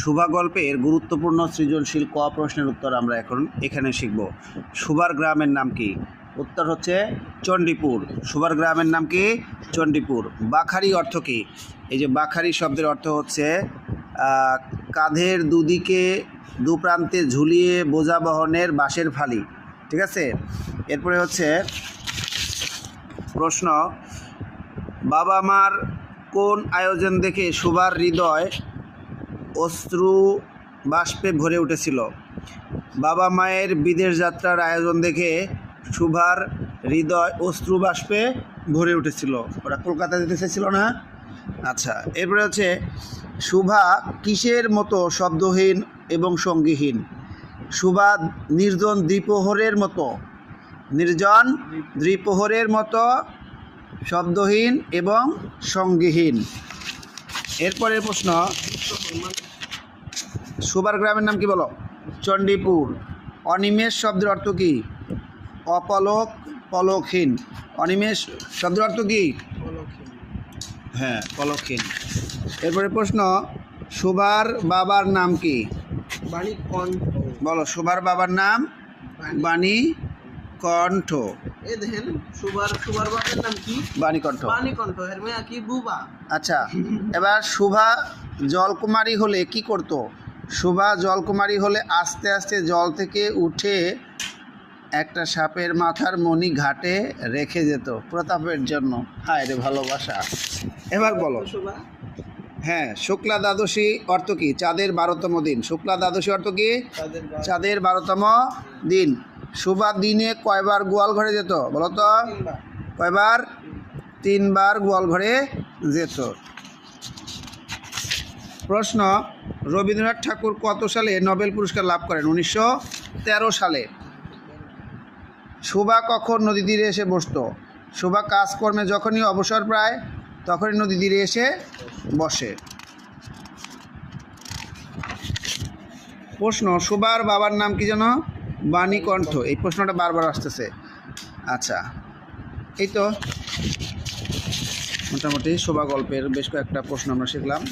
শুভা গল্পের গুরুত্বপূর্ণ সৃজনশীল ক প্রশ্নের উত্তর আমরা এখন এখানে শিখব। শুভার গ্রামের নাম কি? উত্তর হচ্ছে চণ্ডীপুর। শুভার গ্রামের নাম কি? চণ্ডীপুর। বাখারি অর্থ কি? এই যে বাখারি শব্দের অর্থ হচ্ছে কাঁধের দুদিকে দুপ্রান্তে ঝুলিয়ে বোঝা বহনের বাঁশের ফালি। ঠিক আছে, এরপরে হচ্ছে প্রশ্ন, বাবা মার কোন আয়োজন দেখে শুভার হৃদয় অশ্রু বাষ্পে ভরে উঠেছিল? বাবা মায়ের বিদেশ যাত্রার আয়োজন দেখে শুভার হৃদয় অশ্রু বাষ্পে ভরে উঠেছিল। ওরা কলকাতা যেতে চেয়েছিল না? আচ্ছা, এরপরে হচ্ছে শুভা কিসের মতো শব্দহীন এবং সঙ্গীহীন? শুভা নির্জন দ্বিপ্রহরের মতো, নির্জন দ্বিপ্রহরের মতো শব্দহীন এবং সঙ্গীহীন। এরপরের প্রশ্ন, শুভার গ্রামের নাম কি বলো? চণ্ডীপুর। অনিমেষ শব্দের অর্থ কি? অপলক, পলকহীন। অনিমেষ শব্দের অর্থ কি? হ্যাঁ, পলকহীন। এরপরে প্রশ্ন, শুভার বাবার নাম কি? বাণীকণ্ঠ। বলো, শুভার বাবার নাম? বাণীকণ্ঠ। এই দেখেন শুভার বাবার নাম কি? বাণীকণ্ঠ। বাণীকণ্ঠ। এর মেয়ে কি? বুবা। আচ্ছা, এবার শুভা জলকুমারী হলে কি করত? শুভা জলকুমারী হলে আস্তে আস্তে জল থেকে উঠে একটা সাপের মাথার মণি ঘাটে রেখে যেত প্রতাপের জন্য। হায় রে ভালোবাসা। এবার বলো। শুভা হ্যাঁ, শুক্লা দ্বাদশী অর্থ কি? চাঁদের 12তম দিন। শুক্লা দ্বাদশী অর্থ কি? চাঁদের 12তম দিন। শুভা দিনে কয়বার গোয়াল ঘরে যেত বলো তো? কয়বার? 3 বার গোয়াল ঘরে যেত। প্রশ্ন, রবীন্দ্রনাথ ঠাকুর কত সালে নোবেল পুরস্কার লাভ করেন? 1913 সালে। শুভা কখন নদী তীরে এসে বসতো? শুভা কাজকর্মে যখনই অবসর পায় তখনই নদী তীরে এসে বসে। প্রশ্ন, শুভার বাবার নাম কি যেন? বাণীকণ্ঠ। এই প্রশ্নটা বারবার আসতেছে। আচ্ছা, এই তো মোটামুটি শুভা গল্পের বেশ কয়েকটা প্রশ্ন আমরা শিখলাম।